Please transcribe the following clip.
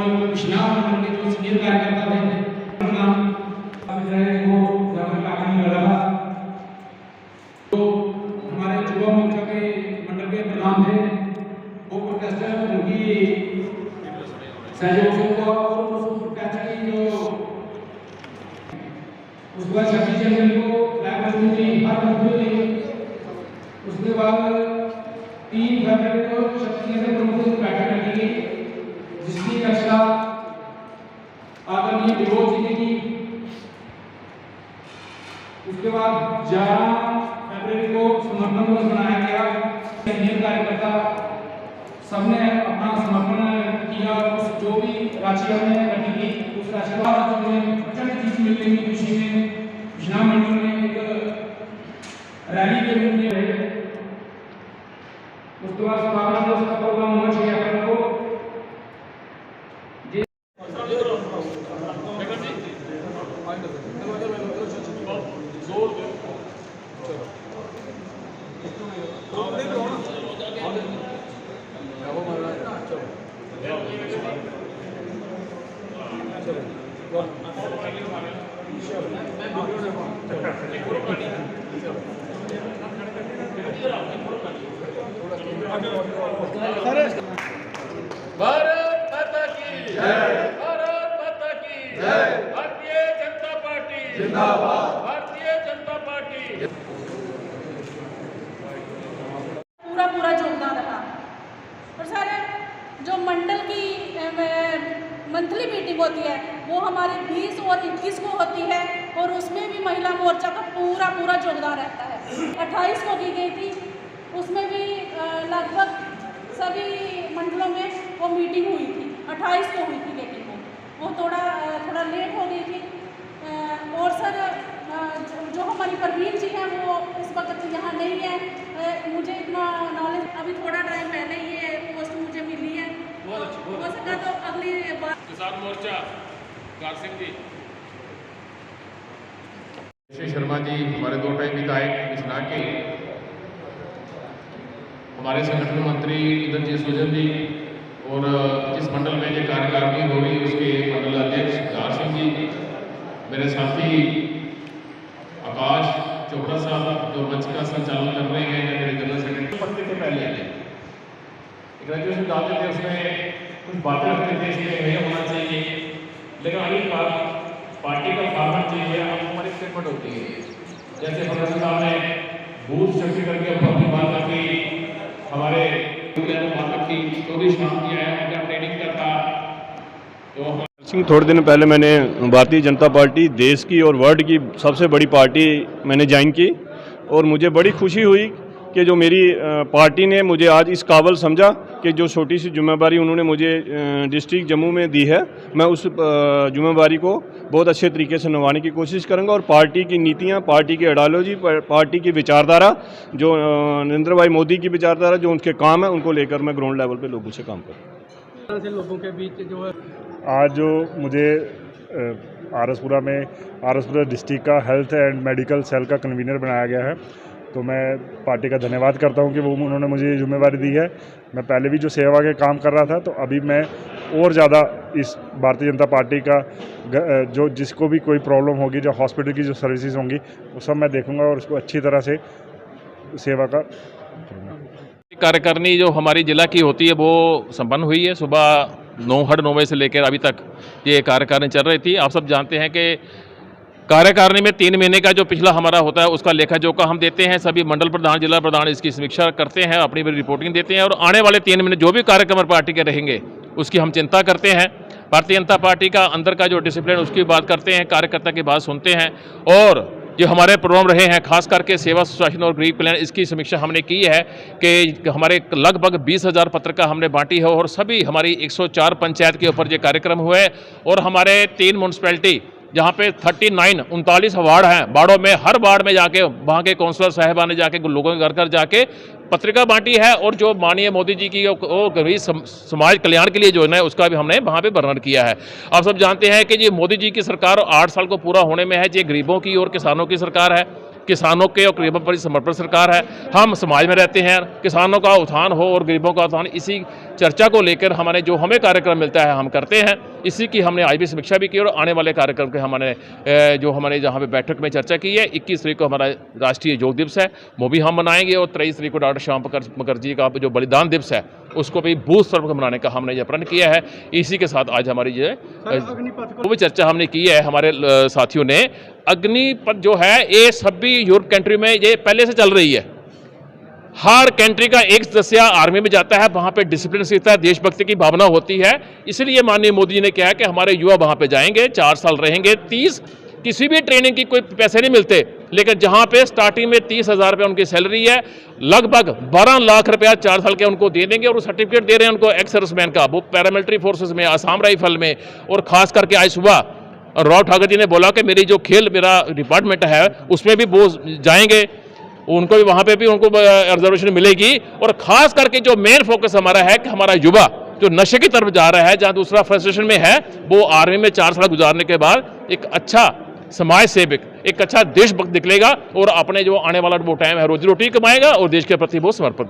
विश्राम मंडल के जो सीनियर कार्यकर्ता थे तो हमारे युवा मोर्चा के मंडल के प्रधान थे वो प्रोटेस्टर उनकी सहयोग से हुआ और उस प्रोटेस्ट की जो उसके बाद 26 जनवरी को फ्लैग होस्टिंग की हर हुई। उसके बाद 3 फरवरी को शक्ति केंद्र प्रमुखों की बैठक रखी गई जिसकी अध्यक्षता आदरणीय विरोध जी ने की। उसके बाद 11 फरवरी को समर्पण दिवस मनाया गया। सीनियर कार्यकर्ता सबने अपना समर्पण किया। उस जो भी राशि हमने इकट्ठी की उस राशि का हमें प्रचंड खुशी मिलने की खुशी में विश्राम मंडल में एक रैली के रूप में रहे। उसके बाद स्थापना दिवस का प्रोग्राम होना चाहिए अपन को। भारत माता की जय, भारत माता की जय, भारतीय जनता पार्टी जिंदाबाद, भारतीय जनता पार्टी। पूरा योगदान रहा। और सर जो मंडल की मंथली मीटिंग होती है वो हमारी 20 और 21 को होती है और उसमें भी महिला मोर्चा का पूरा योगदान रहता है। 28 को की गई थी, उसमें भी लगभग सभी मंडलों में वो मीटिंग हुई थी। 28 को हुई थी लेकिन वो थोड़ा लेट हो गई थी। और सर जो हमारी परवीन जी हैं वो इस वक्त यहाँ नहीं है। मुझे इतना नॉलेज अभी थोड़ा टाइम पहले ये पोस्ट मुझे मिली है। हो सका तो अगली बार किसान मोर्चा सिंह जी। श्री शर्मा जी हमारे 2 टाइम विधायक बिछना के, हमारे संगठन मंत्री इंदर जी सुजन जी और जिस मंडल में ये कार्यकारिणी हो रही उसके मंडल अध्यक्ष गार सिंह जी, मेरे साथी आकाश चोपड़ा साहब जो मंच का संचालन कर रहे हैं, मेरे जनरल सेक्रेटरी पढ़ते थे पहले ग्रेजुएशन डालते थे, उसमें कुछ बातें रखते थे इसमें ये होना चाहिए, लेकिन अभी पार्टी का फॉर्मेट चाहिए। अब हमारी स्टेटमेंट होती है जैसे फरवरी साहब ने बूथ शक्ति करके अपनी बात रखी, हमारे बात की तो भी शाम किया है उनका ट्रेनिंग का था। तो थोड़े दिन पहले मैंने भारतीय जनता पार्टी देश की और वर्ल्ड की सबसे बड़ी पार्टी मैंने ज्वाइन की और मुझे बड़ी खुशी हुई कि जो मेरी पार्टी ने मुझे आज इस काबिल समझा कि जो छोटी सी जिम्मेदारी उन्होंने मुझे डिस्ट्रिक्ट जम्मू में दी है, मैं उस जिम्मेदारी को बहुत अच्छे तरीके से निभाने की कोशिश करूंगा और पार्टी की नीतियां, पार्टी की आइडियोलॉजी, पार्टी की विचारधारा, जो नरेंद्र भाई मोदी की विचारधारा, जो उनके काम है, उनको लेकर मैं ग्राउंड लेवल पे लोगों से काम करूँगा। लोगों के बीच जो है आज जो मुझे आरसपुरा डिस्ट्रिक्ट का हेल्थ एंड मेडिकल सेल का कन्वीनर बनाया गया है, तो मैं पार्टी का धन्यवाद करता हूं कि वो उन्होंने मुझे जिम्मेवारी दी है। मैं पहले भी जो सेवा के काम कर रहा था, तो अभी मैं और ज़्यादा इस भारतीय जनता पार्टी का जो जिसको भी कोई प्रॉब्लम होगी, जो हॉस्पिटल की जो सर्विसेज होंगी, वो सब मैं देखूंगा और उसको अच्छी तरह से सेवा का कार्यकारिणी जो हमारी जिला की होती है वो संपन्न हुई है। सुबह 9 बजे से लेकर अभी तक ये कार्यकारिणी चल रही थी। आप सब जानते हैं कि कार्यकारिणी में 3 महीने का जो पिछला हमारा होता है उसका लेखा जोखा हम देते हैं। सभी मंडल प्रधान, जिला प्रधान इसकी समीक्षा करते हैं, अपनी रिपोर्टिंग देते हैं और आने वाले 3 महीने जो भी कार्यक्रम पार्टी के रहेंगे उसकी हम चिंता करते हैं। भारतीय जनता पार्टी का अंदर का जो डिसिप्लिन उसकी बात करते हैं, कार्यकर्ता की बात सुनते हैं और जो हमारे प्रोग्राम रहे हैं खास करके सेवा सुशासन और गरीब कल्याण, इसकी समीक्षा हमने की है कि हमारे लगभग 20,000 पत्रिका हमने बांटी है और सभी हमारी 104 पंचायत के ऊपर ये कार्यक्रम हुए और हमारे 3 म्यूनसिपैलिटी जहाँ पे 39 वार्ड हैं, वार्डों में हर वार्ड में जाके वहाँ के काउंसलर साहिबान ने जाके लोगों के घर जाके पत्रिका बांटी है और जो माननीय मोदी जी की गरीब समाज कल्याण के लिए योजना है उसका भी हमने वहाँ पे वर्णन किया है। आप सब जानते हैं कि ये मोदी जी की सरकार 8 साल को पूरा होने में है, ये गरीबों की और किसानों की सरकार है। किसानों के और गरीबों पर समर्पित सरकार है। हम समाज में रहते हैं, किसानों का उत्थान हो और गरीबों का उत्थान, इसी चर्चा को लेकर हमारे जो हमें कार्यक्रम मिलता है हम करते हैं। इसी की हमने आज भी समीक्षा भी की और आने वाले कार्यक्रम के हमारे जहाँ पे बैठक में चर्चा की है। 21 तारीख को हमारा राष्ट्रीय योग दिवस है, वो भी हम मनाएंगे और 23 तारीख को डॉक्टर श्याम प्रसाद मुखर्जी का जो बलिदान दिवस है उसको भी बूथ स्तर पर मनाने का हमने यह प्रण किया है। इसी के साथ आज हमारी वो भी चर्चा हमने की है हमारे साथियों ने। अग्निपथ जो है ये सभी यूरोप कंट्री में ये पहले से चल रही है। हर कंट्री का एक सदस्य आर्मी में जाता है, वहाँ पे डिसिप्लिन सीखता है, देशभक्ति की भावना होती है। इसलिए माननीय मोदी जी ने कहा कि हमारे युवा वहाँ पे जाएंगे, 4 साल रहेंगे। 30 किसी भी ट्रेनिंग की कोई पैसे नहीं मिलते, लेकिन जहाँ पे स्टार्टिंग में 30,000 रुपये उनकी सैलरी है, लगभग 12 लाख रुपया 4 साल के उनको दे देंगे और सर्टिफिकेट दे रहे हैं उनको एक्स सर्विसमैन का, वो पैरामिलिट्री फोर्सेस में, आसाम राइफल में। और खास करके आज सुबह राव ठाकुर जी ने बोला कि मेरी जो खेल मेरा डिपार्टमेंट है उसमें भी वो जाएंगे, उनको भी वहाँ पे भी उनको रिजर्वेशन मिलेगी। और खास करके जो मेन फोकस हमारा है कि हमारा युवा जो नशे की तरफ जा रहा है, जहाँ दूसरा फ्रस्ट्रेशन में है, वो आर्मी में 4 साल गुजारने के बाद एक अच्छा समाज सेवक, एक अच्छा देशभक्त निकलेगा और अपने जो आने वाला वो टाइम है रोजी रोटी कमाएगा और देश के प्रति वो समर्पित भी